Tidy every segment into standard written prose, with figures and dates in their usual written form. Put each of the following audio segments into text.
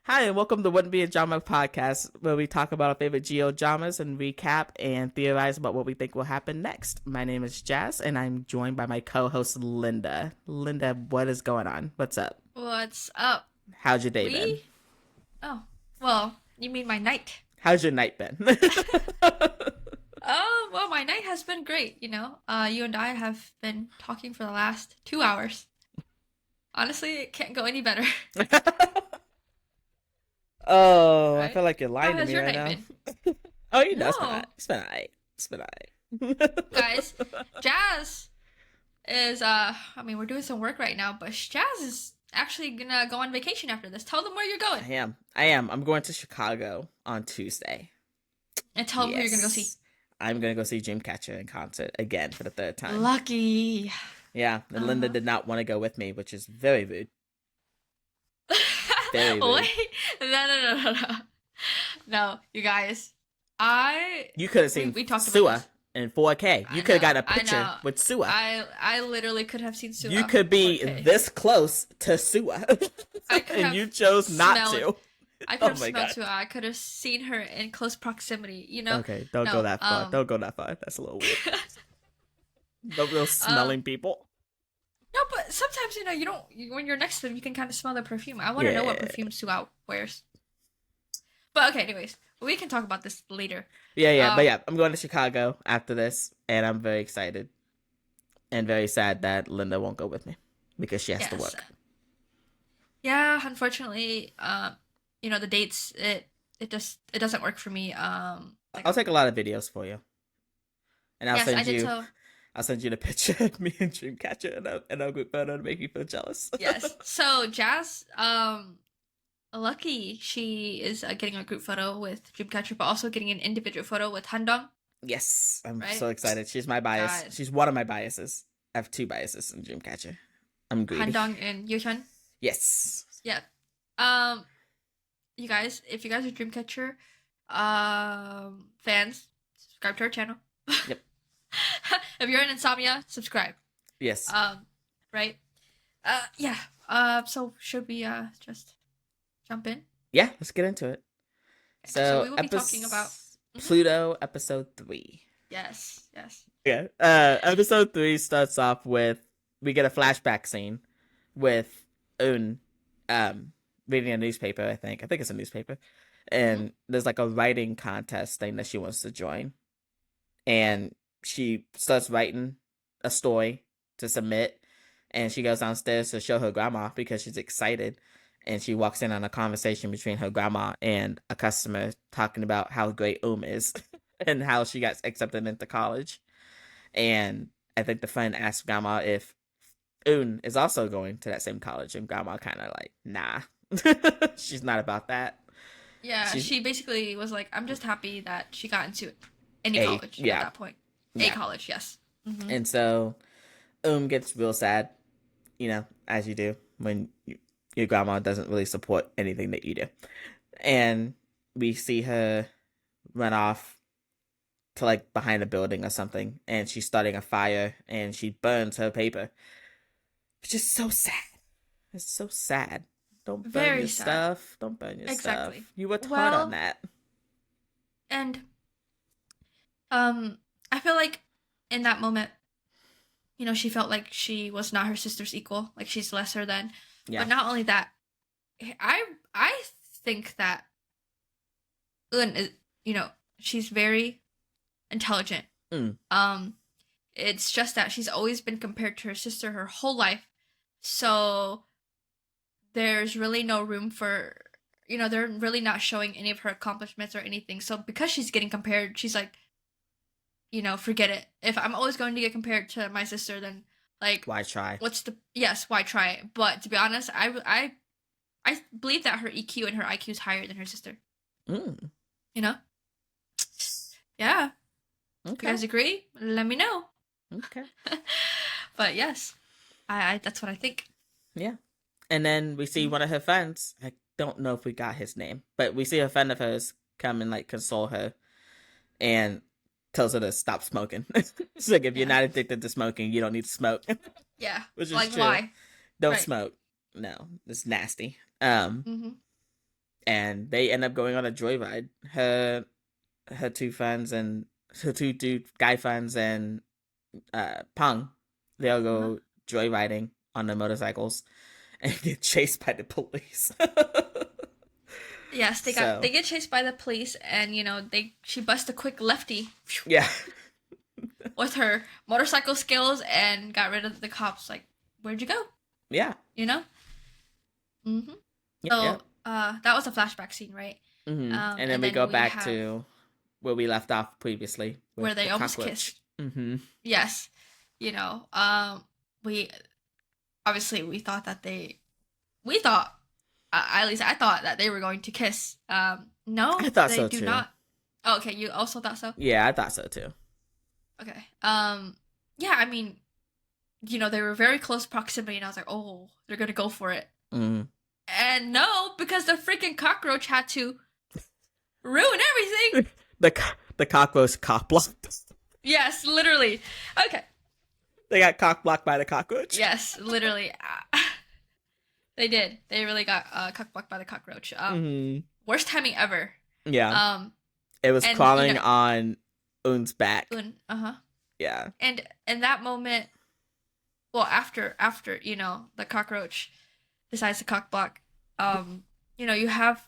Hi, and welcome to Wouldn't Be a Drama podcast, where we talk about our favorite geo dramas and recap and theorize about what we think will happen next. My name is Jazz, and I'm joined by my co-host Linda. Linda, what is going on? What's up? What's up? How's your day been? We? Oh, well, you mean my night? How's your night been? Oh, well, my night has been great, you know. You and I have been talking for the last 2 hours. Honestly, it can't go any better, Oh, I right? feel like you're How lying to has me your right night now. been? Oh, you know, it's been alright. No, It's been alright. It's been alright. guys, Jazz is, I mean, we're doing some work right now, but Jazz is actually gonna go on vacation after this. Tell them where you're going I am. I'm going to Chicago on Tuesday. and tell them who you're gonna go see. Yes. I'm gonna go see Dreamcatcher in concert again for the third time. Lucky. Yeah, and Linda Uh, did not want to go with me, which is very rude. Very rude. Wait, no. No, you guys. I You could have we, seen we talked about Sua this. in 4K. I You could have know, got a I picture know. with Sua. I literally could have seen You Sua could be 4K. this close to Sua, I could and have you chose not smelled. to. I could Oh have my smelled god. Sua. I could have seen her in close proximity. You know? Okay, don't go No. that far. Don't go that far. That's a little weird. No real Um. smelling people. No, but sometimes you don't. When you're next to them, you can kind of smell the perfume. I want to know what Yeah. perfume Sua wears. But okay, anyways, we can talk about this later. Yeah, but Um. yeah, I'm going to Chicago after this, and I'm very excited and very sad that Linda won't go with me because she has to Yes. work. Yeah, unfortunately, the dates it doesn't work for me. Like I'll take a lot of videos for you, and yes, I did tell. I'll send you the picture of me and Dreamcatcher and a group photo to make you feel jealous. Yes. So Jazz, lucky she is getting a group photo with Dreamcatcher, but also getting an individual photo with Handong, Yes, I'm right? so excited. She's my bias. Guys, She's one of my biases. I have two biases in Dreamcatcher. I'm greedy. Handong and Yuhyun. Yes. Yeah. Um, you guys, if you guys are Dreamcatcher, fans, subscribe to our channel. Yep. If you're in Insomnia, subscribe. Yes. Right? Yeah. So should we just jump in? Yeah, let's get into it. So So, we will be talking about Pluto episode 3. yes. Yeah. Episode 3 starts off with we get a flashback scene with Un reading a newspaper, I think. I think it's a newspaper. And there's like a writing contest thing that she wants to join. And she starts writing a story to submit, and she goes downstairs to show her grandma because she's excited, and she walks in on a conversation between her grandma and a customer talking about how great is and how she got accepted into college. And I think the friend asked grandma if is also going to that same college, and grandma kind of like, nah. She's not about that. Yeah, She's she basically was like, I'm just happy that she got into any a college at yeah, that point. A yeah. college, yes. And so gets real sad, as you do when your grandma doesn't really support anything that you do. And we see her run off to like behind a building or something, and she's starting a fire, and she burns her paper, which is so sad. It's so sad. Don't burn Very your sad. stuff. Don't burn your Exactly. stuff. You were taught Well, on that. and I feel like in that moment, she felt like she was not her sister's equal, like she's lesser than. Yeah. But not only that, I think that Un is, she's very intelligent. Mm. It's just that she's always been compared to her sister her whole life. So there's really no room for, they're really not showing any of her accomplishments or anything. So because she's getting compared, she's like, forget it. If I'm always going to get compared to my sister, then like, Why try? Why try it? But to be honest, I believe that her EQ and her IQ is higher than her sister. Mm. You know? Yeah. If you Okay. guys agree, let me know. Okay. But yes, I that's what I think. Yeah. And then we see one of her friends. I don't know if we got his name, but we see a friend of hers come and like console her and tells her to stop smoking. It's like, if you're Yeah. not addicted to smoking, you don't need to smoke. Yeah. Which is Like true. why? Don't Right. smoke. No, it's nasty. Mm-hmm. and they end up going on a joyride. Her two friends and her two guy friends and Peng, they all Uh-huh. go joyriding on their motorcycles and get chased by the police. Yes, So they get chased by the police, and she busts a quick lefty yeah, with her motorcycle skills and got rid of the cops. Like, where'd you go? yeah, You know. Mm-hmm. yeah. So that was a flashback scene, right? And then we go back to where we left off previously, where they the almost cockroach. kissed. Mm-hmm. Yes, we obviously we thought that we thought at least I thought that they were going to kiss. No, I thought they so do too. not. Oh, okay, you also thought so? Yeah, I thought so too. Okay. Yeah, I mean, they were very close proximity, and I was like, oh, they're gonna go for it. Mm. And no, because the freaking cockroach had to ruin everything. The cockroach cock blocked. Yes, literally. Okay. They got cock blocked by the cockroach. Yes, literally. They did. They really got cock blocked by the cockroach. Worst timing ever. Yeah. It was crawling on Un's back. Yeah. And in that moment, well, after the cockroach decides to cock block, you have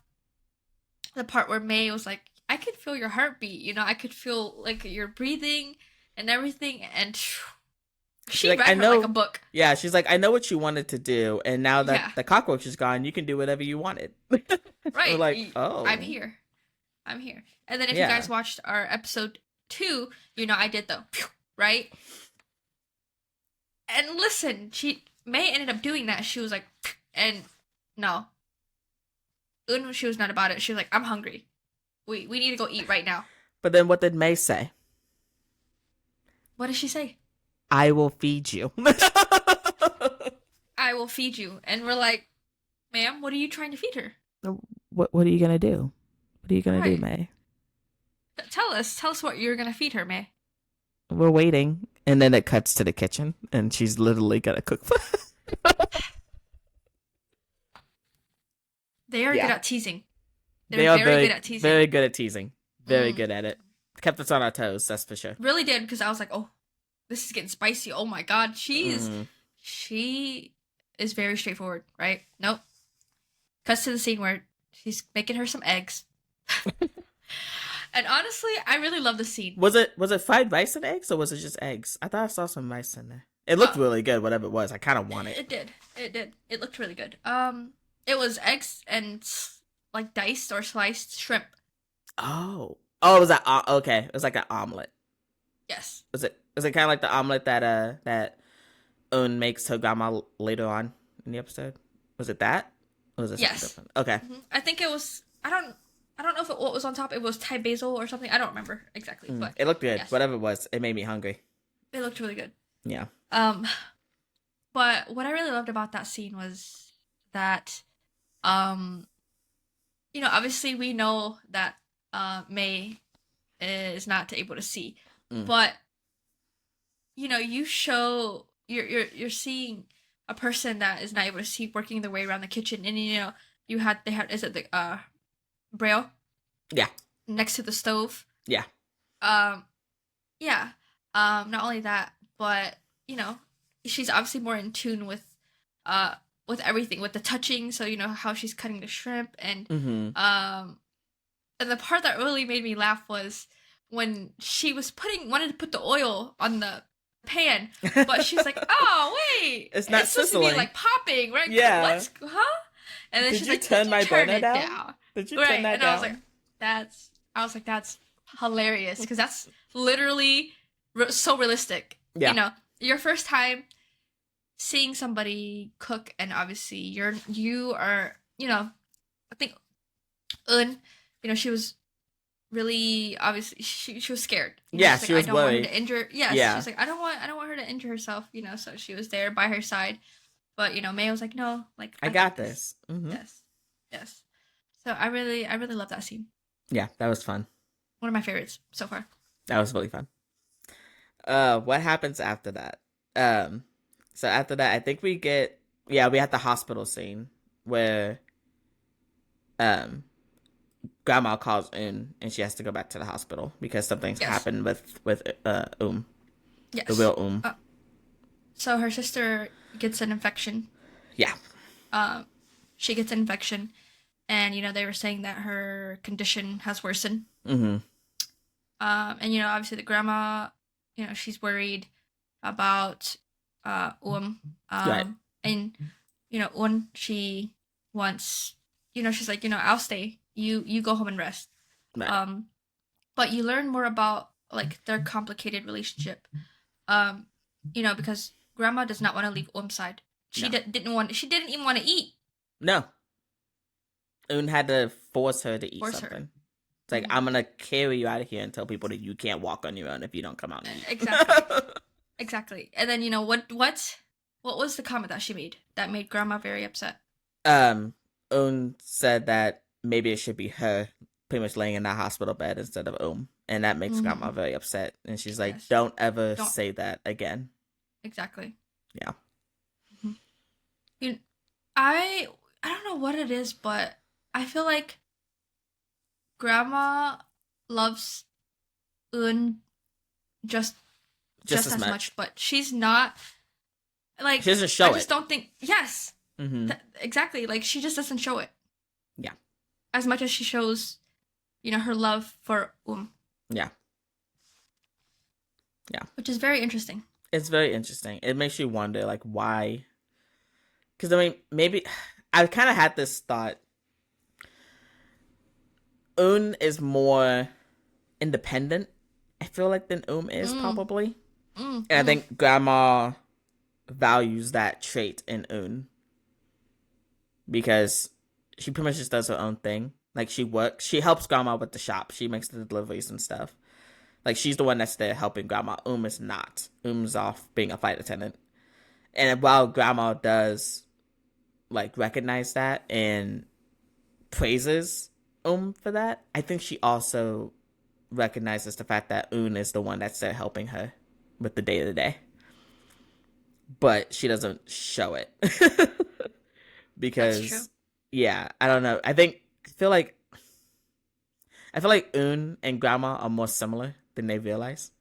the part where May was like, I could feel your heartbeat, I could feel like your breathing and everything, and she read her like a book. Yeah, she's like, I know what you wanted to do, and now that the cockroach is gone, you can do whatever you wanted. Right. We're like, oh. I'm here. And then if you guys watched our episode 2, I did the right? And listen, May ended up doing that. She was like, and no. She was not about it. She was like, I'm hungry. We need to go eat right now. But then what did May say? What did she say? I will feed you. I will feed you. And we're like, ma'am, what are you trying to feed her? What are you going to do? What are you going to do, May? Tell us what you're going to feed her, May. We're waiting. And then it cuts to the kitchen, and she's literally going to cook. They are good at teasing. They are very good at teasing. Very good at teasing. Very good at it. Kept us on our toes, that's for sure. Really did, because I was like, oh, this is getting spicy. Oh my god, she is very straightforward, right? Nope. Cuts to the scene where she's making her some eggs. And honestly, I really love the scene. Was it fried rice and eggs, or was it just eggs? I thought I saw some rice in there. It looked really good, whatever it was. I kind of want it. It did. It looked really good. It was eggs and like diced or sliced shrimp. Oh, it was that. Okay, it was like an omelet. Yes. Was it kind of like the omelet that Un makes her grandma later on in the episode? Was it that? Or was it something different? Okay. Mm-hmm. I think it was. I don't know if what was on top. It was Thai basil or something. I don't remember exactly, but it looked good. Yes. Whatever it was, it made me hungry. It looked really good. Yeah. But what I really loved about that scene was that, obviously we know that May is not able to see, but you show you're seeing a person that is not able to see working their way around the kitchen, and they had is it the braille? Yeah. Next to the stove. Yeah. Yeah. Not only that, but she's obviously more in tune with everything, with the touching. So how she's cutting the shrimp, and and the part that really made me laugh was when she was wanted to put the oil on the pan, but she's like, oh wait, it's not supposed to be like popping, right? Yeah. Huh? And then she's like, turn my burner down? Did you turn that down? I was like, that's hilarious, because that's literally so realistic. Yeah. Your first time seeing somebody cook, and obviously you are, I think Un, she was really, obviously she was scared. Yeah, she was I don't worried. want her to injure. Yes, yeah. She's like, I don't want her to injure herself. So she was there by her side. But May was like, no, like I got this. Mm-hmm. Yes. So I really love that scene. Yeah, that was fun. One of my favorites so far. That was really fun. What happens after that? So after that, I think we had the hospital scene where Grandma calls in and she has to go back to the hospital because something's happened with Yes. the real So her sister gets an infection. Yeah. She gets an infection, and they were saying that her condition has worsened. Mm-hmm. And obviously the grandma, she's worried about Right. And when she wants, she's like, I'll stay. You go home and rest. Right. But you learn more about like their complicated relationship. Because grandma does not want to leave Om's side. She didn't even want to eat. No. Un had to force her to eat something. It's like, I'm gonna carry you out of here and tell people that you can't walk on your own if you don't come out and eat. Exactly. Exactly. And then what was the comment that she made that made grandma very upset? Un said that maybe it should be her pretty much laying in that hospital bed instead of and that makes grandma very upset. And she's like, don't ever say that again. Exactly. Yeah. I don't know what it is, but I feel like grandma loves Un just as much, but she's not like, she doesn't show it. I just don't think exactly, like she just doesn't show it. Yeah. As much as she shows, her love for Yeah. Yeah. Which is very interesting. It's very interesting. It makes you wonder, like, why? Because, I mean, maybe I kind of had this thought. Un is more independent, I feel like, than is probably. And I think grandma values that trait in Un. Because she pretty much just does her own thing. Like, she works. She helps grandma with the shop. She makes the deliveries and stuff. Like, she's the one that's there helping grandma. Is not. Is off being a flight attendant. And while grandma does, like, recognize that and praises for that, I think she also recognizes the fact that Un is the one that's there helping her with the day-to-day. But she doesn't show it. Because, that's true. Yeah, I don't know. I feel like Un and grandma are more similar than they realize.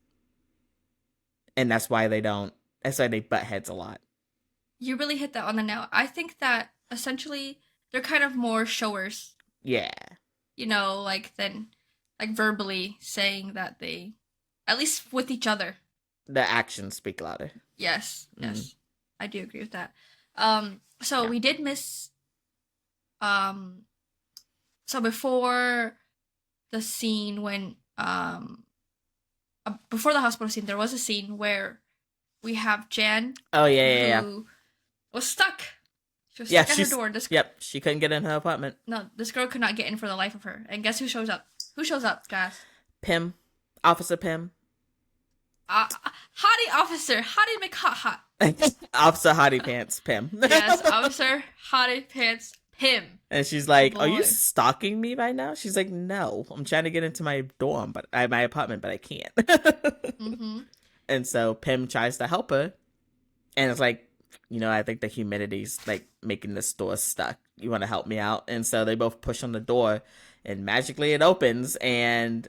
And that's why they butt heads a lot. You really hit that on the nail. I think that essentially they're kind of more showers. Yeah. Than verbally saying that they, at least with each other. The actions speak louder. Yes. Yes. I do agree with that. So we did miss, so before the scene when, before the hospital scene, there was a scene where we have Jan. Oh, yeah. Who was stuck. She was stuck at her door. She couldn't get in her apartment. No, this girl could not get in for the life of her. And guess who shows up? Who shows up, Jazz? Pym. Officer Pym. Hottie officer. Hottie McHot. Officer Hottie Pants Pym. Yes, Officer Hottie Pants Pym. And she's like, "Are you stalking me right now?" She's like, "No, I'm trying to get into my dorm, but my apartment, but I can't." And so Pym tries to help her, and it's like, I think the humidity's like making this door stuck. You want to help me out? And so they both push on the door, and magically it opens, and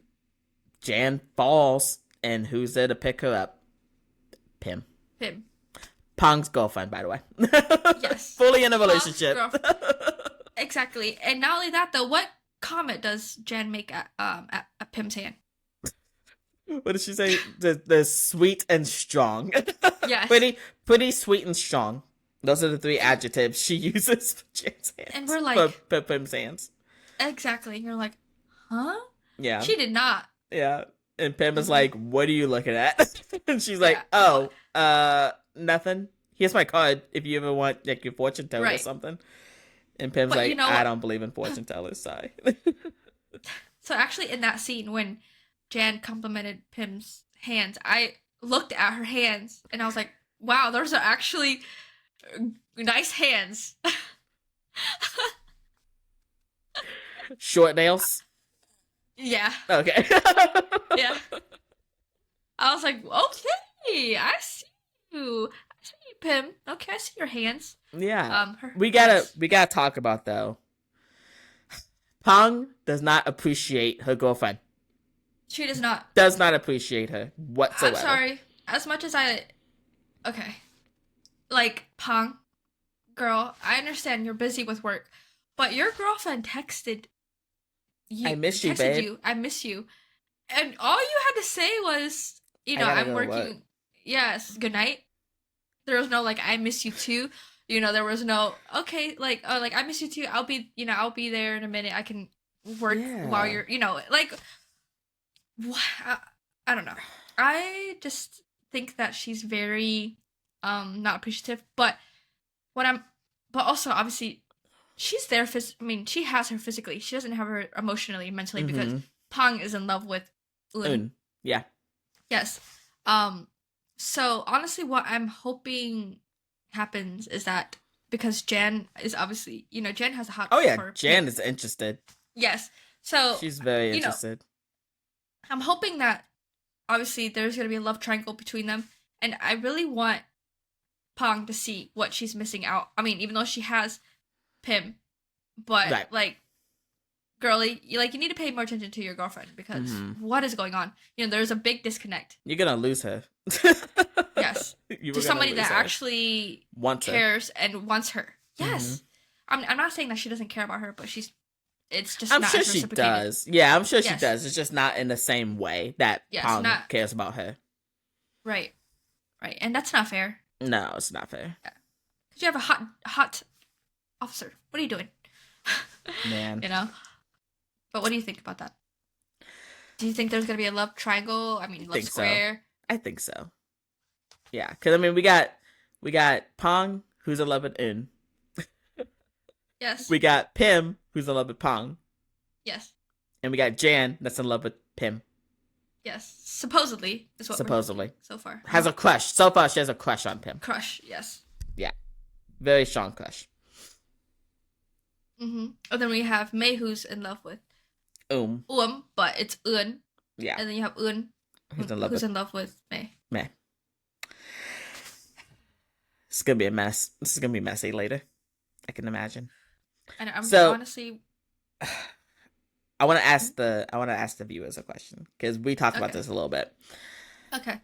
Jan falls, and who's there to pick her up? Pym. Pong's girlfriend, by the way. Yes. Fully in a relationship. Exactly. And not only that, though, what comment does Jan make at Pym's hand? What did she say? The sweet and strong. Yes. Pretty sweet and strong. Those are the three adjectives she uses for Jan's hands. And we're like... For Pym's hands. Exactly. You're like, huh? Yeah. She did not. Yeah. And Pym is like, what are you looking at? And she's like, nothing. Here's my card if you ever want like your fortune teller or something. And Pym's like, I don't believe in fortune tellers, sorry. So actually in that scene when Jan complimented Pym's hands, I looked at her hands and I was like, wow, those are actually nice hands. Short nails? Yeah. Okay. Yeah. I was like, okay, I see you. I see you, Pym. Okay, I see your hands. Yeah. We gotta talk about though. Pang does not appreciate her girlfriend. She does not. Does not appreciate her whatsoever. I'm sorry. As much as okay, like Pang, girl, I understand you're busy with work, but your girlfriend texted you. I miss you, babe. I miss you, and all you had to say was, I'm working. Yes, good night. There was no like, I miss you too. There was no okay, like, oh, like I miss you too. I'll be there in a minute. I can work while you're, like. I don't know. I just think that she's very not appreciative, but also obviously she's there she has her physically. She doesn't have her emotionally, mentally, because Pang is in love with Un. Yeah. Yes. So honestly what I'm hoping happens is that, because Jan is obviously, Jan has a hot for Jan is interested. Yes. So she's very interested. I'm hoping that obviously there's going to be a love triangle between them, and I really want Pang to see what she's missing out. I mean, even though she has Pim, but like, girly, you need to pay more attention to your girlfriend, because what is going on? There's a big disconnect. You're gonna lose her. Yes, to somebody that actually cares and wants her. Yes, I'm not saying that she doesn't care about her, but it's just. I'm sure she does. Yeah, I'm sure she does. It's just not in the same way that Pang cares about her. Right, and that's not fair. No, it's not fair. Yeah. Cause you have a hot officer. What are you doing? Man, But what do you think about that? Do you think there's gonna be a love triangle? I mean, love square. So. I think so. Yeah, because I mean, we got Pang, who's in love with Un. Yes. We got Pim, who's in love with Pang. Yes. And we got Jan, that's in love with Pim. Yes. Supposedly is what supposedly so far. Has a crush. So far, she has a crush on Pim. Crush, yes. Yeah. Very strong crush. And then we have Mei, who's in love with but it's Un. Yeah. And then you have Un, who's in love with Mei. It's gonna be a mess. This is gonna be messy later. I can imagine. And honestly, I want to ask the viewers a question, because we talked about this a little bit. Okay.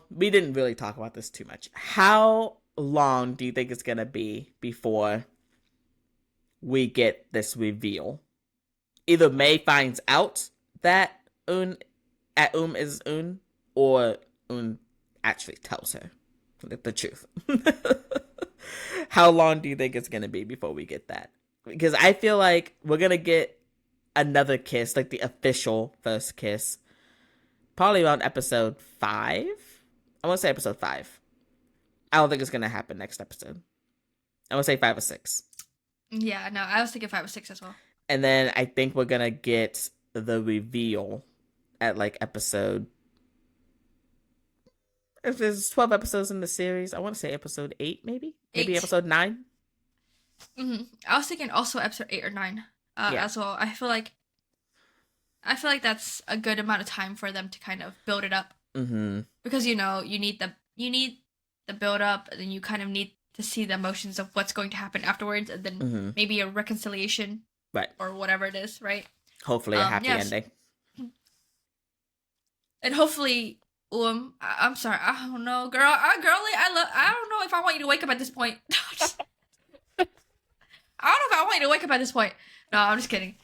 We didn't really talk about this too much. How long do you think it's gonna be before we get this reveal? Either Mei finds out that Un is Un, or Un actually tells her the truth. How long do you think it's gonna be before we get that? Because I feel like we're gonna get another kiss, like the official first kiss, probably around episode 5. I want to say episode 5. I don't think it's gonna happen next episode. I want to say 5 or 6. Yeah, no, I was thinking 5 or 6 as well. And then I think we're gonna get the reveal at like episode. If there's 12 episodes in the series, I want to say episode 8, maybe episode 9. I was thinking also episode 8 or 9 as well. I feel like that's a good amount of time for them to kind of build it up. Because you need the build up, and then you kind of need to see the emotions of what's going to happen afterwards, and then maybe a reconciliation, right, or whatever it is, right? Hopefully a happy ending. And hopefully. I'm sorry. I don't know, girl. I don't know if I want you to wake up at this point. I don't know if I want you to wake up at this point. No, I'm just kidding.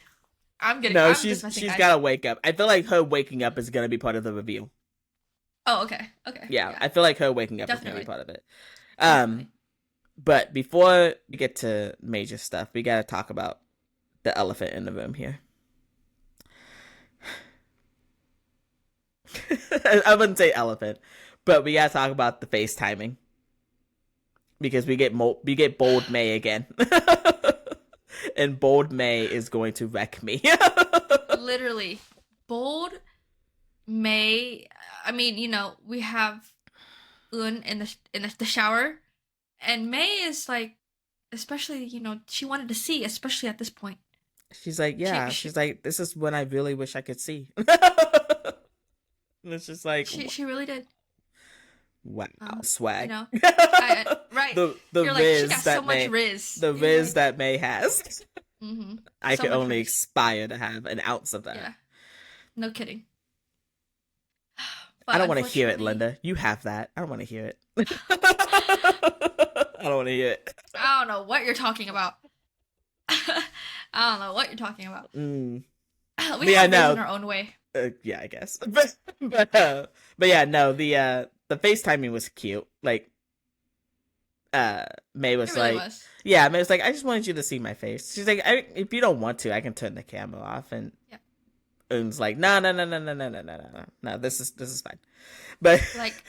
I'm kidding. No, she's gotta wake up. I feel like her waking up is gonna be part of the reveal. Oh, okay. Yeah, I feel like her waking up is gonna be part of it. Definitely. But before we get to major stuff, we gotta talk about the elephant in the room here. I wouldn't say elephant, but we gotta talk about the FaceTiming, because we get bold Mei again, and bold Mei is going to wreck me. Literally, bold Mei. I mean, we have Un in the shower, and Mei is like, especially she wanted to see, especially at this point. She's like, she's like, this is when I really wish I could see. And it's just like she really did. Wow, swag. Right. the You're riz like, she got that so much riz. The riz that Mei has. I So could much only worse. aspire to have an ounce of that. Yeah. No kidding. I But don't want to hear it, unfortunately, Linda. You have that. I don't want to hear it. I don't want to hear it. I don't know what you're talking about. I don't know what you're talking about. Mm. We Yeah, have ways in no. our own way. Yeah, I guess. But yeah, no. The FaceTiming was cute. Like, May It was really like, was. yeah, May was like, I just wanted you to see my face. She's like, if you don't want to, I can turn the camera off. And Yeah. Un's like, no, no, no, no, no, no, no, no, no, no. This is fine. But Like,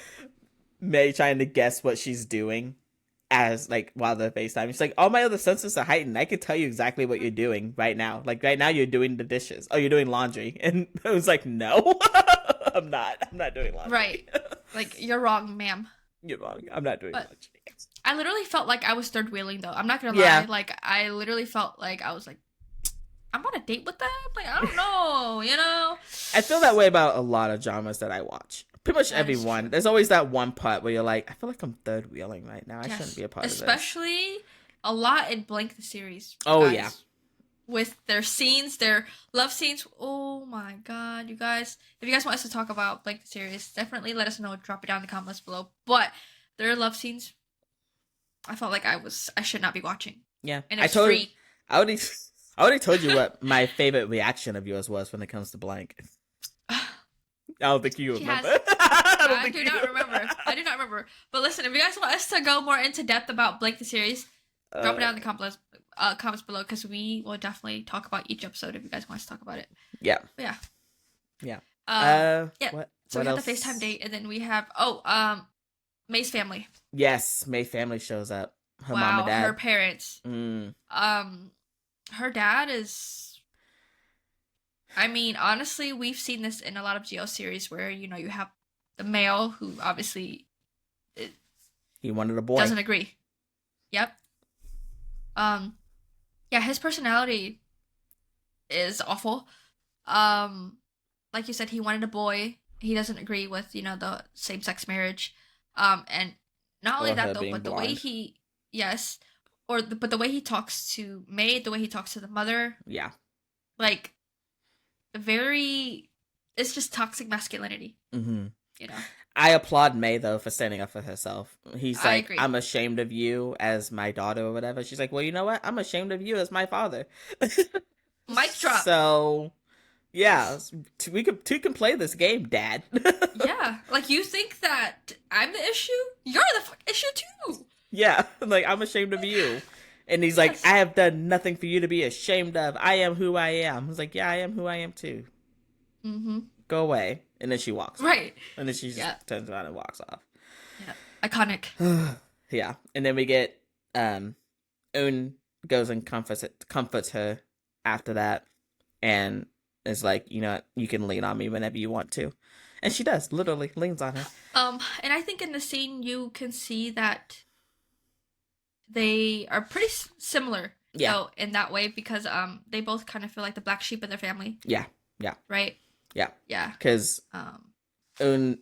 May trying to guess what she's doing as like while the FaceTime. She's like, all my other senses are heightened. I could tell you exactly what you're doing right now. Like right now, you're doing the dishes. Oh, you're doing laundry. And I was like, no, I'm not. I'm not doing laundry. right. Like, you're wrong, ma'am. You're wrong. I'm not doing But laundry. I literally felt like I was third wheeling, though. I'm not gonna Yeah. lie. Like, I literally felt like I was like, I'm on a date with them? Like, I don't know, you know? I feel that way about a lot of dramas that I watch. Pretty much That is everyone. true. There's always that one part where you're like, I feel like I'm third wheeling right now. I Yes. shouldn't be a part of this. Especially a lot in Blank the series. Oh, guys. yeah. With their scenes, their love scenes. Oh my god, you guys. If you guys want us to talk about Blank the series, definitely let us know. Drop it down in the comments below. But their love scenes, I felt like I should not be watching. Yeah. And it's free. I already told you what my favorite reaction of yours was when it comes to Blank. I don't think you remember. I do not remember. But listen, if you guys want us to go more into depth about Blank the series, drop it down in the comments below, because we will definitely talk about each episode if you guys want us to talk about it. Yeah. But yeah. Yeah. Yeah. So we have the FaceTime date, and then we have May's family. Yes, May family shows up. Her wow, mom and dad. Her parents. Mm. Her dad is. I mean, honestly, we've seen this in a lot of GL series where you have the male who obviously he wanted a boy. Doesn't agree. Yep. Yeah, his personality is awful. Like you said, he wanted a boy. He doesn't agree with the same-sex marriage. And not only that though, but the way he but the way he talks to May, the way he talks to the mother. Yeah. Like it's just toxic masculinity. Mm-hmm. You know. I applaud May though for standing up for herself. He's like, agree. I'm ashamed of you as my daughter or whatever. She's like, well, you know what? I'm ashamed of you as my father. Mic drop. So, yeah, two can play this game, Dad. Yeah, like you think that I'm the issue? You're the issue too. Yeah, like I'm ashamed of you. And he's like, I have done nothing for you to be ashamed of. I am who I am. He's like, yeah, I am who I am too. Mm-hmm. Go away. And then she walks. Right. And then she just turns around and walks off. Yeah. Iconic. Yeah. And then we get Un goes and comforts her after that, and is like, you can lean on me whenever you want to. And she does, literally leans on her. And I think in the scene you can see that they are pretty similar. Yeah. So in that way, because they both kind of feel like the black sheep in their family. Yeah. Yeah. Right. Yeah. Yeah. Because May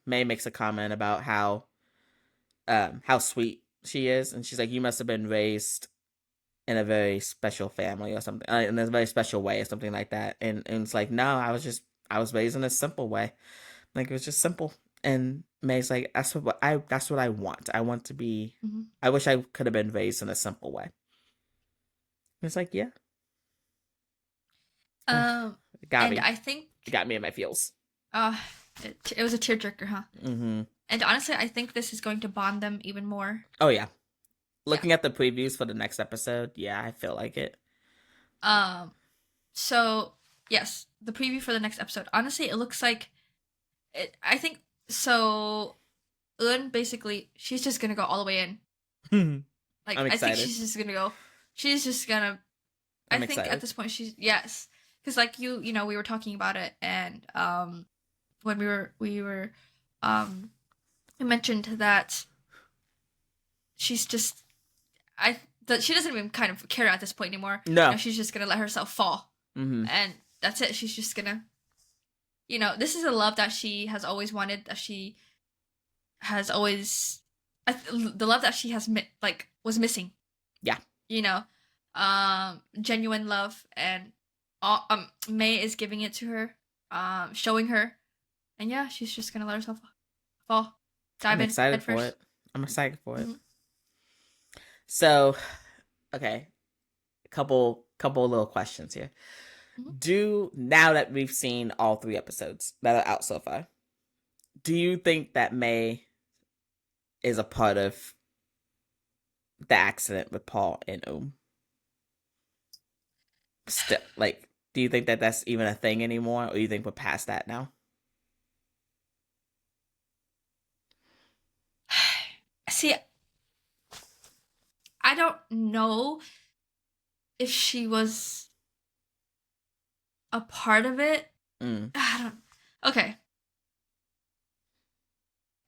makes a comment about how sweet she is, and she's like, you must have been raised in a very special family or something, in a very special way or something like that. And it's like, no, I was raised in a simple way. Like, it was just simple. And May's like, that's what I want. I want to be. Mm-hmm. I wish I could have been raised in a simple way. And it's like, yeah. It got me. I think it got me in my feels. It was a tearjerker, huh? Mm-hmm. And honestly, I think this is going to bond them even more. Oh yeah. Looking at the previews for the next episode, yeah, I feel like it. So yes, the preview for the next episode. Honestly, it looks like it. I think so. Un basically, she's just gonna go all the way in. Like, I'm excited. I think she's just gonna go. She's just gonna. I'm I think excited. at this point she's because like you we were talking about it, and when we mentioned that she's just that she doesn't even kind of care at this point anymore. No, she's just gonna let herself fall, and that's it. She's just gonna, this is a love that she has always wanted. That she has always, the love that she has was missing. Yeah. genuine love, and May is giving it to her, showing her, and yeah, she's just gonna let herself fall, dive I'm in excited head for first. it. I'm excited for it. Mhm. So, okay, couple little questions here. Now that we've seen all 3 episodes that are out so far, do you think that May is a part of the accident with Paul and Still, like, do you think that that's even a thing anymore, or do you think we're past that now? See, I don't know if she was a part of it. Mm. I don't. Okay,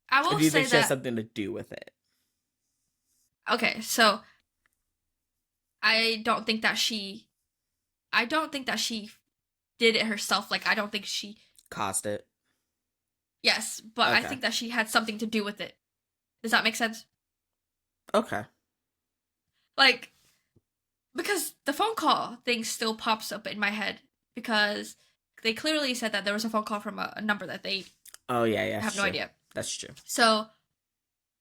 I Or will do you say think she has that. something to do with it? Okay, so I don't think that she. I don't think that she did it herself. Like, I don't think she. Caused it? Yes, but I Okay. think that she had something to do with it. Does that make sense? Okay. Like, because the phone call thing still pops up in my head, because they clearly said that there was a phone call from a number that they Oh, yeah, have no idea. That's true. So,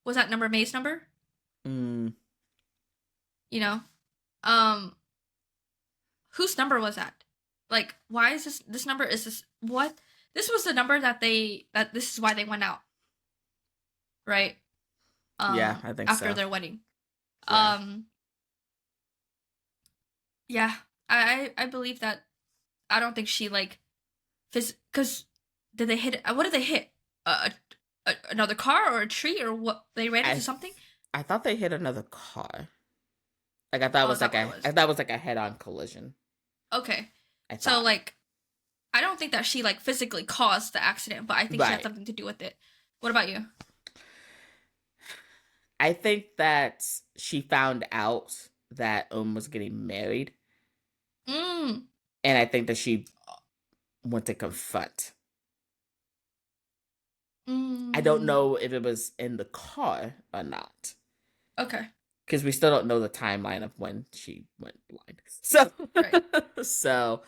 was that number May's number? Mm. You know? Whose number was that? Like, why is this number, is this, what? This was the number that this is why they went out. Right? Yeah, I think after so. their wedding. Yeah. Yeah, I believe that. I don't think she, like, because did they hit? What did they hit? Another car or a tree, or what? They ran into something. I thought they hit another car. Like, I thought it was like I thought it was like a head-on collision. Okay, so like, I don't think that she, like, physically caused the accident, but I think she had something to do with it. What about you? I think that she found out that was getting married. And I think that she went to confront. I don't know if it was in the car or not. Okay. Because we still don't know the timeline of when she went blind. So, so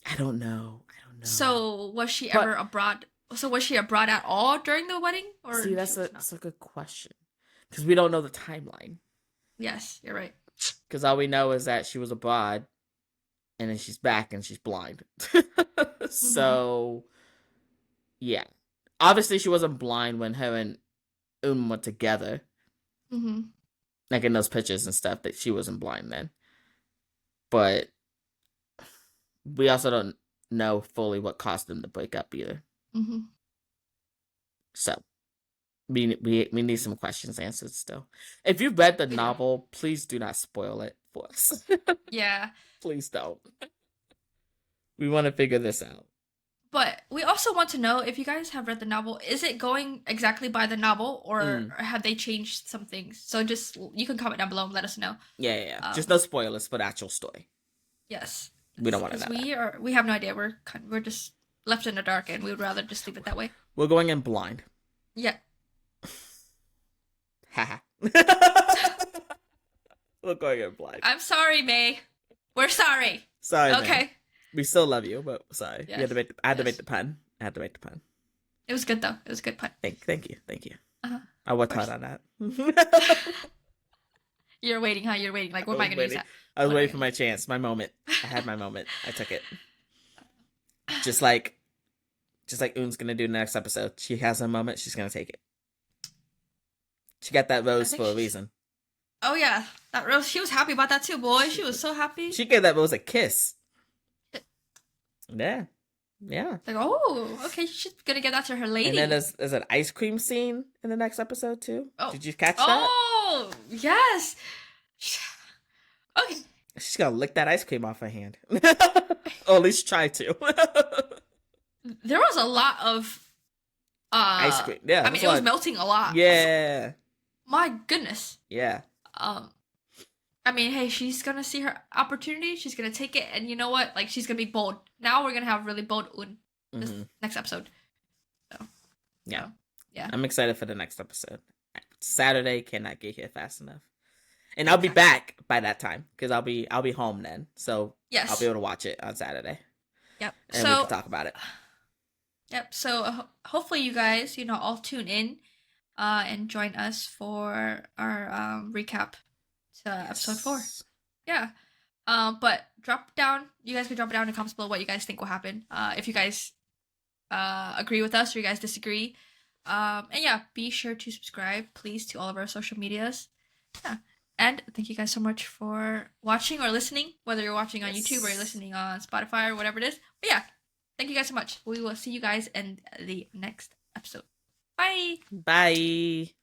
I don't know. So was she ever abroad? So was she abroad at all during the wedding? Or see, that's a good question. Because we don't know the timeline. Yes, you're right. Because all we know is that she was abroad, and then she's back and she's blind. So, yeah. Obviously, she wasn't blind when her and were together. Like in those pictures and stuff, that she wasn't blind then. But we also don't know fully what caused them to break up either. So we need some questions answered still. If you've read the novel, please do not spoil it for us. Yeah. Please don't. We want to figure this out. But we also want to know, if you guys have read the novel, is it going exactly by the novel, or have they changed some things? So just, you can comment down below and let us know. Yeah. Just no spoilers for the actual story. Yes. We don't want to know. We have no idea. We're just left in the dark, and we would rather just leave it that way. We're going in blind. Yeah. Haha. We're going in blind. I'm sorry, May. We're sorry. Sorry. Okay. May. We still love you, but sorry. Yes. I had to make the pun. It was good though. It was a good pun. Thank you. I worked hard on that. You're waiting, huh? You're waiting. Like, what am I going to use that? I was waiting for my chance, my moment. I had my moment. I took it. Just like Un's gonna do next episode. She has a moment. She's gonna take it. She got that rose for a reason. Oh yeah, that rose. She was happy about that too, boy. She was so happy. She gave that rose a kiss. Yeah. Like, oh, okay, she's gonna give that to her lady. And then there's an ice cream scene in the next episode too. Oh. Did you catch that? Oh, yes. Okay. She's gonna lick that ice cream off her hand. Or at least try to. There was a lot of ice cream. Yeah. I mean, it was melting a lot. Yeah. My goodness. Yeah. I mean, hey, she's gonna see her opportunity. She's gonna take it, and you know what? Like, she's gonna be bold. Now we're gonna have really bold Un this next episode. So, yeah. Yeah. I'm excited for the next episode. Saturday cannot get here fast enough. And I'll be back by that time because I'll be home then, so Yes. I'll be able to watch it on Saturday. Yep. And we can talk about it. Yep. So hopefully you guys, all tune in, and join us for our recap to episode 4. Yeah. But you guys can drop it down in the comments below what you guys think will happen. If you guys agree with us or you guys disagree. And yeah, be sure to subscribe, please, to all of our social medias. Yeah. And thank you guys so much for watching or listening, whether you're watching on YouTube or you're listening on Spotify or whatever it is. But yeah, thank you guys so much. We will see you guys in the next episode. Bye. Bye.